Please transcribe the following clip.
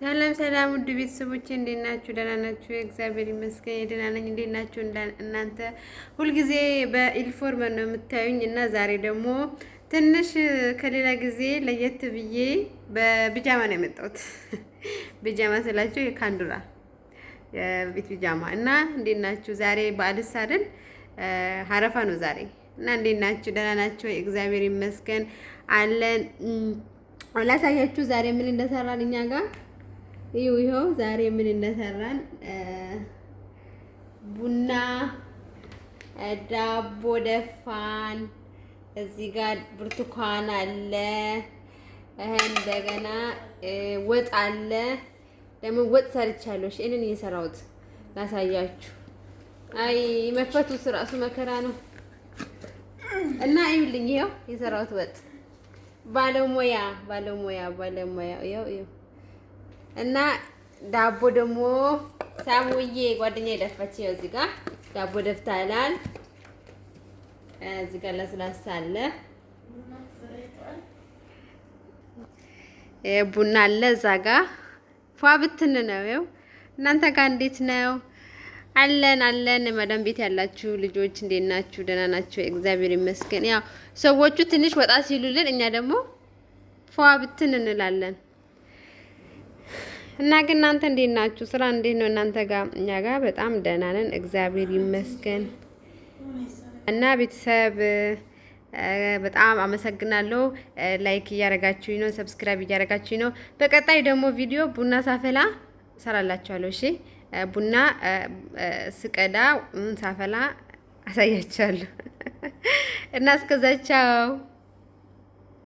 ሰላም ሰላም ውድ ቤተሰቦቼ እንዴት ናችሁ? ደህና ናችሁ? እግዚአብሔር ይመስገን ደህና ነኝ። እንዴት ናችሁ እናንተ? ሁልጊዜ በኢልፎርም ነው የምታዩኝ እና ዛሬ ደግሞ ትንሽ ከሌላ ጊዜ ለየት ብዬ በቢጃማ ነው የመጣሁት። ቢጃማ ስላችሁ የካንዱራ የቤት ቢጃማ እና እንዴት ናችሁ? ዛሬ በዓልስ አይደል? ሀረፋ ነው ዛሬ እና እንዴት ናችሁ? ደህና ናችሁ? እግዚአብሔር ይመስገን አለን። ላሳያችሁ ዛሬ ምን እንደሰራን እኛ ጋር ይኸው ዛሬ ምን እንደሰራን ቡና ዳቦ ደፋን። እዚህ ጋር ብርቱካን አለ፣ እንደገና ወጥ አለ። ደግሞ ወጥ ሰርቻለሁ። እሺ እኔን እየሰራሁት ላሳያችሁ። አይ መክፈቱስ ራሱ መከራ ነው እና ይኸውልኝ፣ ይኸው የሰራሁት ወጥ ባለሙያ ይኸው እና ዳቦ ደግሞ ሳሙዬ ጓደኛዬ ደፋች። ይኸው እዚህ ጋር ዳቦ ደፍታላል። እዚህ ጋር ለስላሳ አለ፣ ቡና አለ። እዛ ጋር ፏ ብትን ነው። ይኸው እናንተ ጋር እንዴት ነው? አለን። መዳም ቤት ያላችሁ ልጆች እንዴት ናችሁ? ደህና ናችሁ? እግዚአብሔር ይመስገን። ያው ሰዎቹ ትንሽ ወጣ ሲሉልን እኛ ደግሞ ፏ ብትን እንላለን። እና ግን እናንተ እንዴት ናችሁ? ስራ እንዴት ነው እናንተ ጋር? እኛ ጋር በጣም ደህና ነን፣ እግዚአብሔር ይመስገን። እና ቤተሰብ በጣም አመሰግናለሁ። ላይክ እያደረጋችሁኝ ነው፣ ሰብስክራይብ እያደረጋችሁኝ ነው። በቀጣይ ደግሞ ቪዲዮ ቡና ሳፈላ ሰራላችኋለሁ። እሺ ቡና ስቀዳ ሳፈላ አሳያችኋለሁ። እና እስከዛ ቻው።